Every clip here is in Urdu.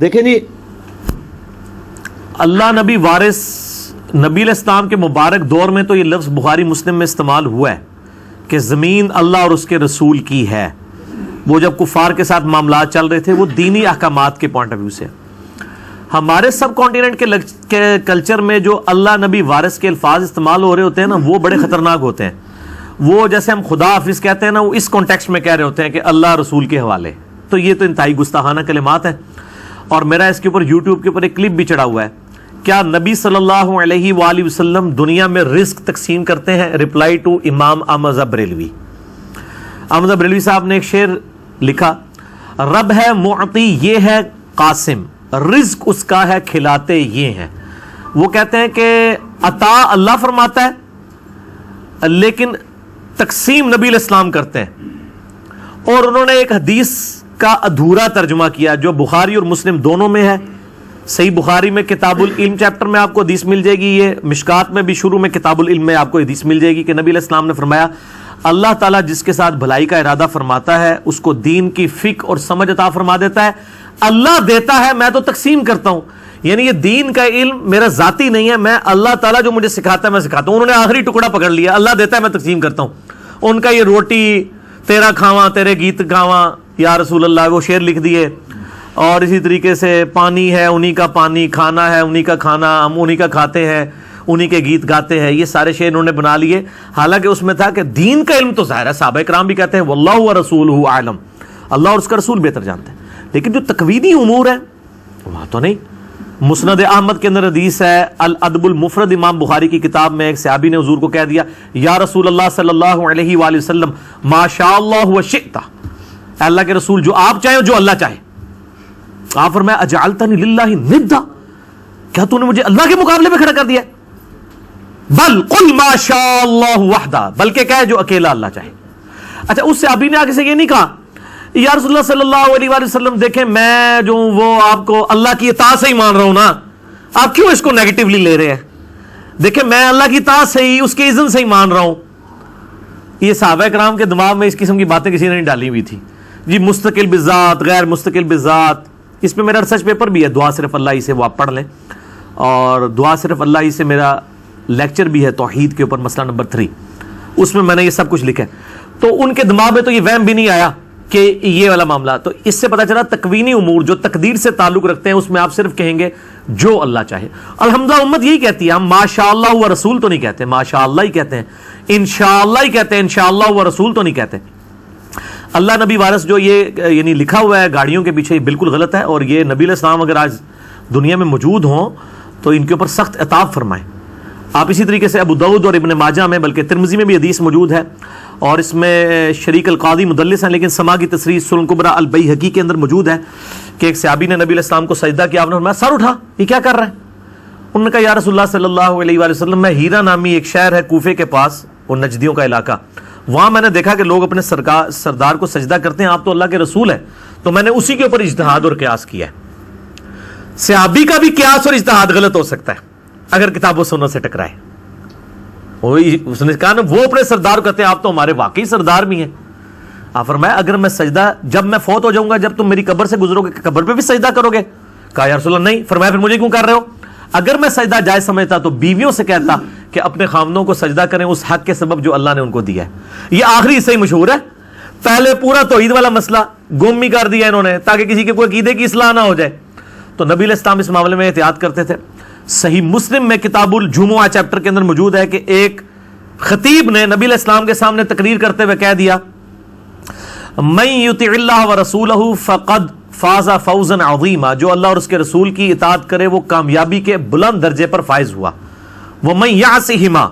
دیکھیں جی، اللہ نبی وارث نبی علیہ السلام کے مبارک دور میں تو یہ لفظ بخاری مسلم میں استعمال ہوا ہے کہ زمین اللہ اور اس کے رسول کی ہے. وہ جب کفار کے ساتھ معاملات چل رہے تھے وہ دینی احکامات کے پوائنٹ آف ویو سے. ہمارے سب کانٹیننٹ کے کلچر میں جو اللہ نبی وارث کے الفاظ استعمال ہو رہے ہوتے ہیں نا، وہ بڑے خطرناک ہوتے ہیں. وہ جیسے ہم خدا حافظ کہتے ہیں نا، وہ اس کانٹیکسٹ میں کہہ رہے ہوتے ہیں کہ اللہ رسول کے حوالے. تو یہ تو انتہائی گستاخانہ کلمات ہیں. اور میرا اس کے اوپر یوٹیوب کے اوپر ایک کلپ بھی چڑھا ہوا ہے. کیا نبی صلی اللہ علیہ وآلہ وسلم دنیا میں رزق تقسیم کرتے ہیں؟ رپلائی ٹو امام احمد بریلوی. احمد بریلوی صاحب نے ایک شعر لکھا، رب ہے معطی یہ ہے قاسم، رزق اس کا ہے کھلاتے یہ ہیں. وہ کہتے ہیں کہ عطا اللہ فرماتا ہے لیکن تقسیم نبی علیہ السلام کرتے ہیں. اور انہوں نے ایک حدیث کا ادھورا ترجمہ کیا جو بخاری اور مسلم دونوں میں ہے. صحیح بخاری میں کتاب العلم چیپٹر میں آپ کو حدیث مل جائے گی، یہ مشکات میں بھی شروع میں کتاب العلم میں آپ کو حدیث مل جائے گی کہ نبی علیہ السلام نے فرمایا، اللہ تعالیٰ جس کے ساتھ بھلائی کا ارادہ فرماتا ہے اس کو دین کی فقہ اور سمجھ عطا فرما دیتا ہے. اللہ دیتا ہے، میں تو تقسیم کرتا ہوں. یعنی یہ دین کا علم میرا ذاتی نہیں ہے، میں اللہ تعالیٰ جو مجھے سکھاتا ہے میں سکھاتا ہوں. انہوں نے آخری ٹکڑا پکڑ لیا، اللہ دیتا ہے میں تقسیم کرتا ہوں. ان کا یہ روٹی تیرا کھاواں تیرے گیت گاواں یا رسول اللہ، وہ شعر لکھ دیے. اور اسی طریقے سے پانی ہے انہی کا پانی، کھانا ہے انہی کا کھانا، ہم انہی کا کھاتے ہیں، انہی کے گیت گاتے ہیں. یہ سارے شعر انہوں نے بنا لیے. حالانکہ اس میں تھا کہ دین کا علم تو ظاہر ہے، صحابہ کرام بھی کہتے ہیں واللہ ورسولہ اعلم، اللہ اور اس کا رسول بہتر جانتے ہیں. لیکن جو تقویدی امور ہیں وہاں تو نہیں. مسند احمد کے اندر حدیث ہے، الادب المفرد امام بخاری کی کتاب میں ایک صحابی نے حضور کو کہہ دیا، یا رسول اللہ صلی اللہ علیہ وآلہ وسلم ما شاء اللہ وشئت، اللہ کے رسول جو آپ چاہیں جو اللہ چاہے. آپ فرمایا اجعلتنی للہ ندا، کیا تو نے مجھے اللہ کے مقابلے میں کھڑا کر دیا؟ بل قل ما شاء اللہ وحدہ، بلکہ کہے جو اکیلا اللہ چاہے. اچھا، اس صحابی نے آگے سے یہ نہیں کہا یا رسول اللہ صلی اللہ علیہ وآلہ وسلم دیکھیں میں جو وہ آپ کو اللہ کی اطاعت سے ہی مان رہا ہوں نا، آپ کیوں اس کو نیگیٹیولی لے رہے ہیں؟ دیکھیں میں اللہ کی اطاعت سے ہی، اس کے اذن سے ہی مان رہا ہوں. یہ صحابہ کرام کے دماغ میں اس قسم کی باتیں کسی نے نہیں ڈالی ہوئی تھی. جی مستقل بذات، غیر مستقل بذات، اس پہ میرا ریسرچ پیپر بھی ہے، دعا صرف اللہ ہی سے، وہ آپ پڑھ لیں. اور دعا صرف اللہ ہی سے میرا لیکچر بھی ہے توحید کے اوپر، مسئلہ نمبر 3، اس میں نے یہ سب کچھ لکھا ہے. تو ان کے دماغ میں تو یہ وہم بھی نہیں آیا کہ یہ والا معاملہ. تو اس سے پتہ چلا تکوینی امور جو تقدیر سے تعلق رکھتے ہیں اس میں آپ صرف کہیں گے جو اللہ چاہے. الحمدللہ امت یہی کہتی ہے، ہم ماشاء اللہ و رسول تو نہیں کہتے، ماشاء اللہ ہی کہتے ہیں، انشاءاللہ ہی کہتے ہیں، انشاءاللہ و رسول تو نہیں کہتے. اللہ نبی وارث جو یہ یعنی لکھا ہوا ہے گاڑیوں کے پیچھے، یہ بالکل غلط ہے. اور یہ نبی علیہ السلام اگر آج دنیا میں موجود ہوں تو ان کے اوپر سخت عتاب فرمائیں. آپ اسی طریقے سے ابو داؤد اور ابن ماجہ میں بلکہ ترمذی میں بھی حدیث موجود ہے، اور اس میں شریک القاضی مدلس ہیں لیکن سما کی تصریح سنن کبریٰ البیہقی کے اندر موجود ہے کہ ایک صحابی نے نبی علیہ السلام کو سجدہ کیا، آپ نے فرمایا سر اٹھا، یہ کیا کر رہا ہے؟ انہوں نے کہا یا رسول اللہ صلی اللہ علیہ وآلہ وسلم، میں ہیرا نامی ایک شہر ہے کوفے کے پاس، وہ نجدیوں کا علاقہ، وہاں میں نے دیکھا کہ لوگ اپنے سردار کو سجدہ کرتے ہیں، آپ تو اللہ کے رسول ہیں، تو میں نے اسی کے اوپر اجتہاد اور قیاس کیا ہے. صحابی کا بھی قیاس اور اجتہاد غلط ہو سکتا ہے اگر کتاب و سنت سے ٹکرائے. اس نے کہا نا وہ اپنے سردار کو کہتے ہیں آپ تو ہمارے واقعی سردار بھی ہیں. آپ فرمایا اگر میں سجدہ، جب میں فوت ہو جاؤں گا، جب تم میری قبر سے گزرو گے قبر پہ بھی سجدہ کرو گے؟ کہا یا رسول اللہ نہیں. فرمایا پھر مجھے کیوں کر رہے ہو؟ اگر میں سجدہ جائز سمجھتا تو بیویوں سے کہتا کہ اپنے خامدوں کو سجدہ کریں اس حق کے سبب جو اللہ نے ان کو دیا ہے. یہ آخری حصہ ہی مشہور ہے، پہلے پورا توحید والا مسئلہ گم ہی کر دیا انہوں نے تاکہ کسی کے کوئی عقیدے کی اصلاح نہ ہو جائے. تو نبی علیہ السلام اس معاملے میں احتیاط کرتے تھے. صحیح مسلم میں کتاب الجمعہ چیپٹر کے اندر موجود ہے کہ ایک خطیب نے نبی علیہ السلام کے سامنے تقریر کرتے ہوئے کہہ دیا، من یطع اللہ ورسولہ فقد فاز فوزا عظیما، جو اللہ اور اس کے رسول کی اطاعت کرے وہ کامیابی کے بلند درجے پر فائز ہوا. ومن یعصہما،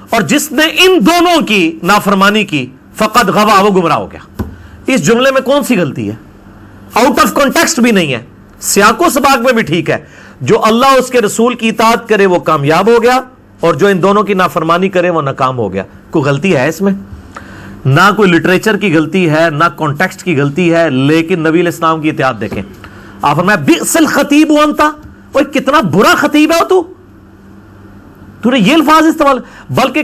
اور جس نے ان دونوں کی نافرمانی کی، فقد غوا، وہ گمراہ ہو گیا. اس جملے میں کون سی غلطی ہے؟ آؤٹ آف کانٹیکسٹ بھی نہیں ہے، سیاق و سباق میں بھی ٹھیک ہے. جو اللہ اور اس کے رسول کی اطاعت کرے وہ کامیاب ہو گیا، اور جو ان دونوں کی نافرمانی کرے وہ ناکام ہو گیا. کوئی غلطی ہے اس میں؟ نہ کوئی لٹریچر کی غلطی ہے، نہ کانٹیکسٹ کی غلطی ہے. لیکن نبی علیہ السلام کی اطاعت دیکھیں. آپ فرمایا بئس الخطیب انت، وہ کتنا برا خطیب ہے تو نے یہ الفاظ استعمال، بلکہ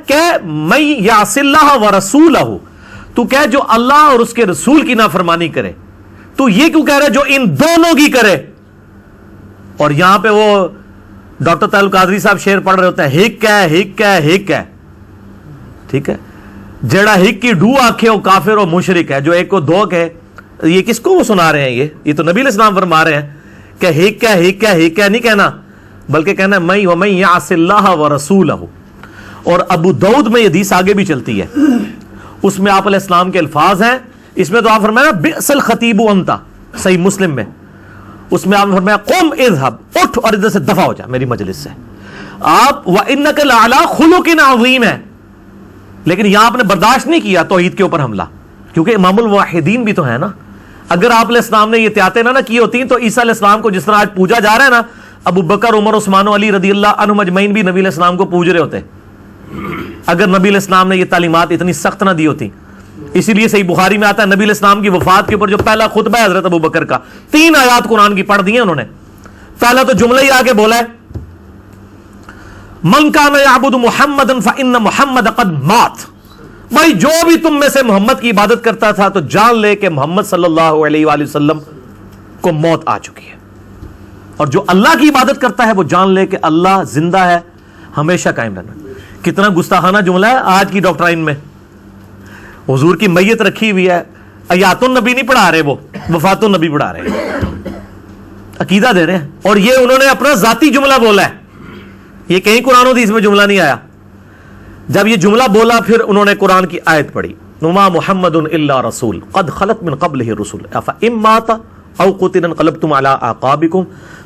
کہ من یعص اللہ ورسولہ، تو کہ جو اللہ اور اس کے رسول کی نافرمانی کرے. تو یہ کیوں کہہ رہے جو ان دونوں کی کرے؟ اور یہاں پہ وہ ڈاکٹر طاہر القادری صاحب شعر پڑھ رہے ہوتے ہیں، ہک ہے ہک ہے ہک ہے، ٹھیک ہے، جڑا ہک کی ڈو آنکھیں وہ کافر و مشرک ہے، جو ایک کو دو کہ یہ کس کو وہ سنا رہے ہیں؟ یہ تو نبی علیہ السلام فرما رہے ہیں کہ ہک ہے ہک ہے ہک ہے نہیں کہنا، بلکہ کہنا ہے وَمَن يَعْصِ اللَّهَ وَرَسُولَهُ۔ اور ابو داؤد میں یہ حدیث آگے بھی چلتی ہے، اس میں آپ علیہ السلام کے الفاظ ہیں، اس میں تو آپ فرمایا بئس الخطیب انت، صحیح مسلم میں، اس میں آپ نے فرمایا قم اذهب، اٹھ اور ادھر سے دفع ہو جا میری مجلس سے، آپ وَإِنَّكَ لَعَلَىٰ خُلُقٍ عَظِيمٍ ہے، لیکن یہاں آپ نے برداشت نہیں کیا توحید کے اوپر حملہ، کیونکہ امام الواحدین بھی تو ہے نا۔ اگر آپ علیہ السلام نے یہ احتیاطیں نہ کی ہوتی تو عیسیٰ علیہ السلام کو جس طرح آج پوجا جا رہا ہے نا، ابو بکر عمر عثمان و علی رضی اللہ عنہم اجمعین بھی نبی علیہ السلام کو پوج رہے ہوتے اگر نبی علیہ السلام نے یہ تعلیمات اتنی سخت نہ دی ہوتی۔ اسی لیے صحیح بخاری میں آتا ہے نبی علیہ السلام کی وفات کے اوپر جو پہلا خطبہ ہے حضرت ابو بکر کا، 3 آیات قرآن کی پڑھ دی ہیں انہوں نے۔ پہلا تو جملہ ہی آگے بولا ہے من کان یعبد محمدا فإن محمد قد مات، بھائی جو بھی تم میں سے محمد کی عبادت کرتا تھا تو جان لے کہ محمد صلی اللہ علیہ وآلہ وسلم کو موت آ چکی ہے، اور جو اللہ کی عبادت کرتا ہے وہ جان لے کہ اللہ زندہ ہے، ہمیشہ قائم رہنا۔ کتنا گستاخانہ جملہ ہے آج کی ڈاکٹرائن میں، حضور کی میت رکھی ہوئی ہے، حیات النبی نہیں پڑھا رہے، وہ وفات النبی پڑھا رہے ہیں، عقیدہ دے رہے ہیں، اور یہ انہوں نے اپنا ذاتی جملہ بولا ہے، یہ کہیں قرآن و حدیث میں جملہ نہیں آیا۔ جب یہ جملہ بولا پھر انہوں نے قرآن کی آیت پڑھی وما محمد الا رسول قد خلت من قبلہ الرسل افإن مات او قتل انقلبتم علی اعقابکم۔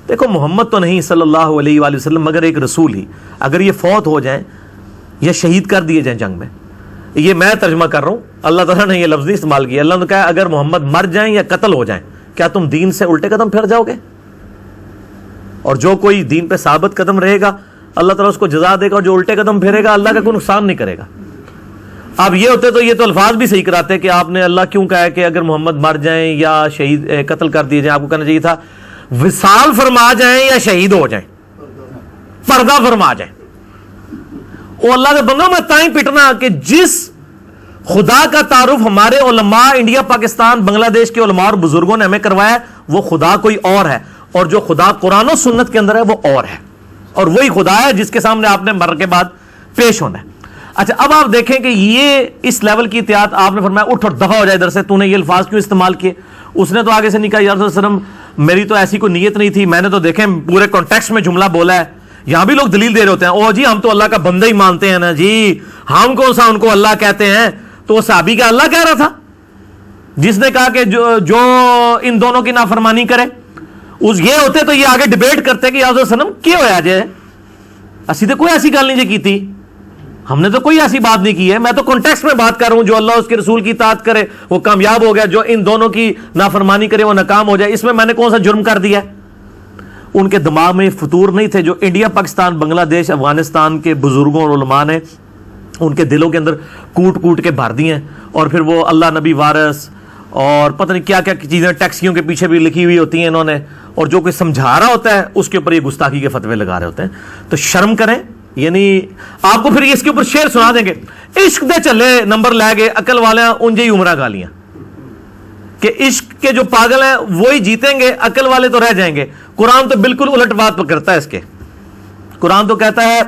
دیکھو محمد تو نہیں صلی اللہ علیہ وآلہ وسلم مگر ایک رسول ہی، اگر یہ فوت ہو جائیں یا شہید کر دیے جائیں جنگ میں، یہ میں ترجمہ کر رہا ہوں، اللہ تعالیٰ نے یہ لفظ نہیں استعمال کیا، اللہ نے کہا اگر محمد مر جائیں یا قتل ہو جائیں کیا تم دین سے الٹے قدم پھر جاؤ گے؟ اور جو کوئی دین پہ ثابت قدم رہے گا اللہ تعالیٰ اس کو جزا دے گا، اور جو الٹے قدم پھیرے گا اللہ کا کوئی نقصان نہیں کرے گا۔ اب یہ ہوتے تو یہ تو الفاظ بھی صحیح کراتے کہ آپ نے اللہ کیوں کہا ہے کہ اگر محمد مر جائیں یا شہید قتل کر دیے جائیں، آپ کو کہنا چاہیے تھا وصال فرما جائیں یا شہید ہو جائیں، پردہ فرما جائیں۔ وہ اللہ کا بندہ میں تائیں پٹنا کہ جس خدا کا تعارف ہمارے علماء انڈیا پاکستان بنگلہ دیش کے علماء اور بزرگوں نے ہمیں کروایا ہے وہ خدا کوئی اور ہے، اور جو خدا قرآن و سنت کے اندر ہے وہ اور ہے، اور وہی خدا ہے جس کے سامنے آپ نے مر کے بعد پیش ہونا ہے۔ اچھا اب آپ دیکھیں کہ یہ اس لیول کی احتیاط آپ نے فرمایا اٹھ اور دفع ہو جائے ادھر سے، تو نے یہ الفاظ کیوں استعمال کیے؟ اس نے تو آگے سے نہیں کہا یا رسول اللہ علیہ وسلم میری تو ایسی کوئی نیت نہیں تھی، میں نے تو دیکھیں پورے کانٹیکسٹ میں جملہ بولا ہے۔ یہاں بھی لوگ دلیل دے رہے ہوتے ہیں او جی ہم تو اللہ کا بندہ ہی مانتے ہیں نا جی، ہم کون سا ان کو اللہ کہتے ہیں؟ تو وہ صحابی کا اللہ کہہ رہا تھا جس نے کہا کہ جو ان دونوں کی نافرمانی کرے، اس یہ ہوتے تو یہ آگے ڈیبیٹ کرتے کہ یا رسول اللہ علیہ وسلم کیا ہوا جائے، اسی تو کوئی ایسی گل نہیں جی کی تھی، ہم نے تو کوئی ایسی بات نہیں کی ہے، میں تو کانٹیکسٹ میں بات کر رہا ہوں، جو اللہ اس کے رسول کی اطاعت کرے وہ کامیاب ہو گیا، جو ان دونوں کی نافرمانی کرے وہ ناکام ہو جائے، اس میں میں نے کون سا جرم کر دیا ہے؟ ان کے دماغ میں فطور نہیں تھے جو انڈیا پاکستان بنگلہ دیش افغانستان کے بزرگوں اور علماء نے ان کے دلوں کے اندر کوٹ کوٹ کے بھر دی ہیں، اور پھر وہ اللہ نبی وارث اور پتہ نہیں کیا کیا چیزیں ٹیکسیوں کے پیچھے بھی لکھی ہوئی ہوتی ہیں انہوں نے، اور جو کوئی سمجھا رہا ہوتا ہے اس کے اوپر یہ گستاخی کے فتوے لگا رہے ہوتے ہیں۔ تو شرم کریں، یعنی آپ کو پھر اس کے اوپر شعر سنا دیں گے، عشق دے چلے نمبر لے گئے عقل والے انجے ہی عمرہ گالیاں، کہ عشق کے جو پاگل ہیں وہی جیتیں گے، عقل والے تو رہ جائیں گے۔ قرآن تو بالکل الٹ بات کرتا ہے اس کے، قرآن تو کہتا ہے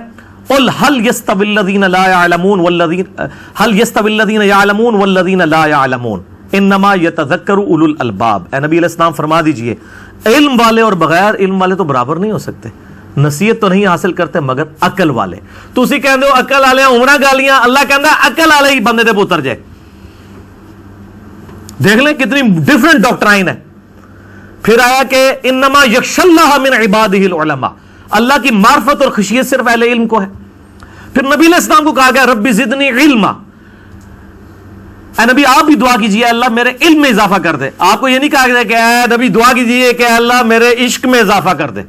قل هل يستوي الذين لا يعلمون والذين هل يستوي الذين يعلمون والذين لا يعلمون انما يتذكر اولو الالباب۔ اے نبی علیہ السلام فرما دیجئے علم والے اور بغیر علم والے تو برابر نہیں ہو سکتے، نصیحت تو نہیں حاصل کرتے مگر عقل والے۔ تو اسی کہندے ہو عقل والے عمرہ گالیاں، اللہ کہندا ہے عقل والے ہی بندے دے پتر جائے۔ دیکھ لیں کتنی ڈیفرنٹ ڈاکٹرائن ہے۔ پھر آیا کہ انما یخشی اللہ من عبادہ العلماء، اللہ کی معرفت اور خشیت صرف اہل علم کو ہے۔ پھر نبی علیہ السلام کو کہا گیا ربی زدنی علما، اے نبی آپ بھی دعا کیجئے اللہ میرے علم میں اضافہ کر دے۔ آپ کو یہ نہیں کہا گیا کہ اے نبی دعا کیجئے کہ اللہ میرے عشق میں اضافہ کر دے،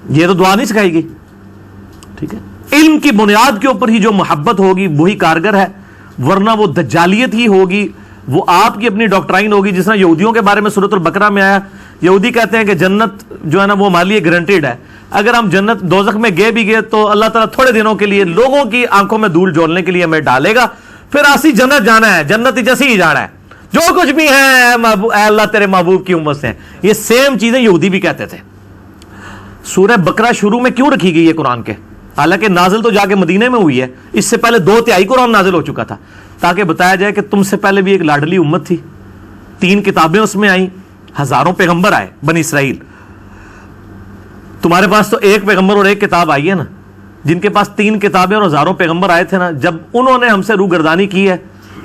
یہ تو دعا نہیں سکھائی گئی، ٹھیک ہے۔ علم کی بنیاد کے اوپر ہی جو محبت ہوگی وہی کارگر ہے، ورنہ وہ دجالیت ہی ہوگی، وہ آپ کی اپنی ڈاکٹرائن ہوگی۔ جس طرح یہودیوں کے بارے میں سورۃ البقرہ میں آیا، یہودی کہتے ہیں کہ جنت جو ہے نا وہ ہمارے لیے گارنٹیڈ ہے، اگر ہم جنت دوزخ میں گئے بھی گئے تو اللہ تعالیٰ تھوڑے دنوں کے لیے لوگوں کی آنکھوں میں دھول جھوننے کے لیے ہمیں ڈالے گا، پھر اسی جنت جانا ہے، جنت جیسی ہی جانا ہے، جو کچھ بھی ہے اے اللہ تیرے محبوب کی امت سے۔ یہ سیم چیزیں یہودی بھی کہتے تھے۔ سورہ بقرہ شروع میں کیوں رکھی گئی ہے قرآن کے؟ حالانکہ نازل تو جا کے مدینے میں ہوئی ہے، اس سے پہلے 2/3 قرآن نازل ہو چکا تھا، تاکہ بتایا جائے کہ تم سے پہلے بھی ایک لاڈلی امت تھی، 3 کتابیں اس میں آئیں، ہزاروں پیغمبر آئے بنی اسرائیل، تمہارے پاس تو ایک پیغمبر اور ایک کتاب آئی ہے نا، جن کے پاس 3 کتابیں اور ہزاروں پیغمبر آئے تھے نا، جب انہوں نے ہم سے روگردانی کی ہے،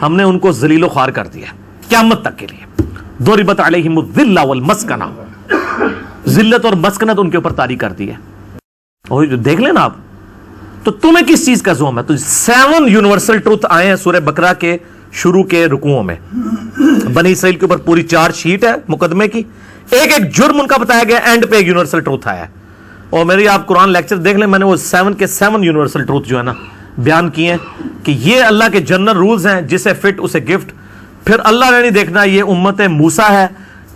ہم نے ان کو ذلیل و خوار کر دیا قیامت تک کے لیے۔ ضربت علیہم الذلہ والمسکنہ، ذلت اور مسکنت ان کے اوپر طاری کر دی ہے۔ اور جو دیکھ لیں نا آپ، تو تمہیں کس چیز کا زوم ہے؟ تو 7 یونیورسل ٹروتھ آئے ہیں سورہ بقرہ کے شروع کے رکوعوں میں، بنی اسرائیل کے اوپر پوری 4 شیٹ ہے مقدمے کی، ایک ایک جرم ان کا بتایا گیا، اینڈ پہ ایک یونیورسل ٹروتھ آیا ہے۔ اور میری آپ قرآن لیکچر دیکھ لیں، میں نے وہ 7 کے 7 یونیورسل ٹروتھ جو ہے نا بیان کیے ہیں کہ یہ اللہ کے جنرل رولز ہیں، جسے فٹ اسے گفٹ۔ پھر اللہ نے نہیں دیکھنا یہ امت موسیٰ ہے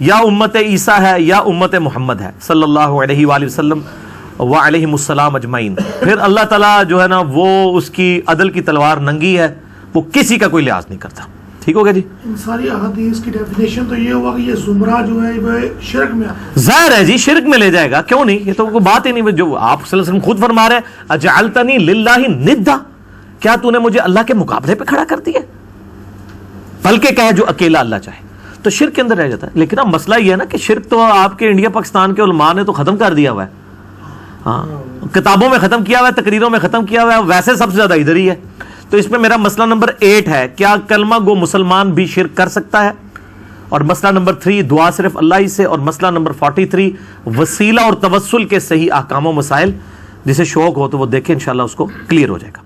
یا امت عیسیٰ ہے یا امت محمد ہے صلی اللہ علیہ وآلہ وسلم وعلیہم السلام اجمعین۔ پھر اللہ تعالیٰ جو ہے نا وہ اس کی عدل کی تلوار ننگی ہے، وہ کسی کا کوئی لحاظ نہیں کرتا۔ ٹھیک ہو گیا جی؟ ان ساری احادیث کی ڈیفینیشن تو یہ ہوا کہ یہ زمرہ جو ہے وہ شرک میں آتا ہے۔ ظاہر ہے جی شرک میں لے جائے گا، کیوں نہیں؟ یہ تو کوئی بات ہی نہیں، جو آپ صلی اللہ علیہ وسلم خود فرما رہے ہیں اجعلتنی للہ ندا، کیا تو نے مجھے اللہ کے مقابلے پہ کھڑا کر دیا؟ بلکہ کہے جو اکیلا اللہ چاہے، تو شرک کے اندر رہ جاتا ہے۔ لیکن اب مسئلہ یہ ہے نا کہ شرک تو آپ کے انڈیا پاکستان کے علماء نے تو ختم کر دیا ہوا ہے، ہاں کتابوں میں ختم کیا ہوا ہے، تقریروں میں ختم کیا ہوا ہے، ویسے سب سے زیادہ ادھر ہی ہے۔ تو اس میں میرا مسئلہ نمبر 8 ہے، کیا کلمہ گو مسلمان بھی شرک کر سکتا ہے؟ اور مسئلہ نمبر 3 دعا صرف اللہ ہی سے، اور مسئلہ نمبر 43 وسیلہ اور توسل کے صحیح احکام و مسائل، جسے شوق ہو تو وہ دیکھیں، انشاءاللہ اس کو کلیئر ہو جائے گا۔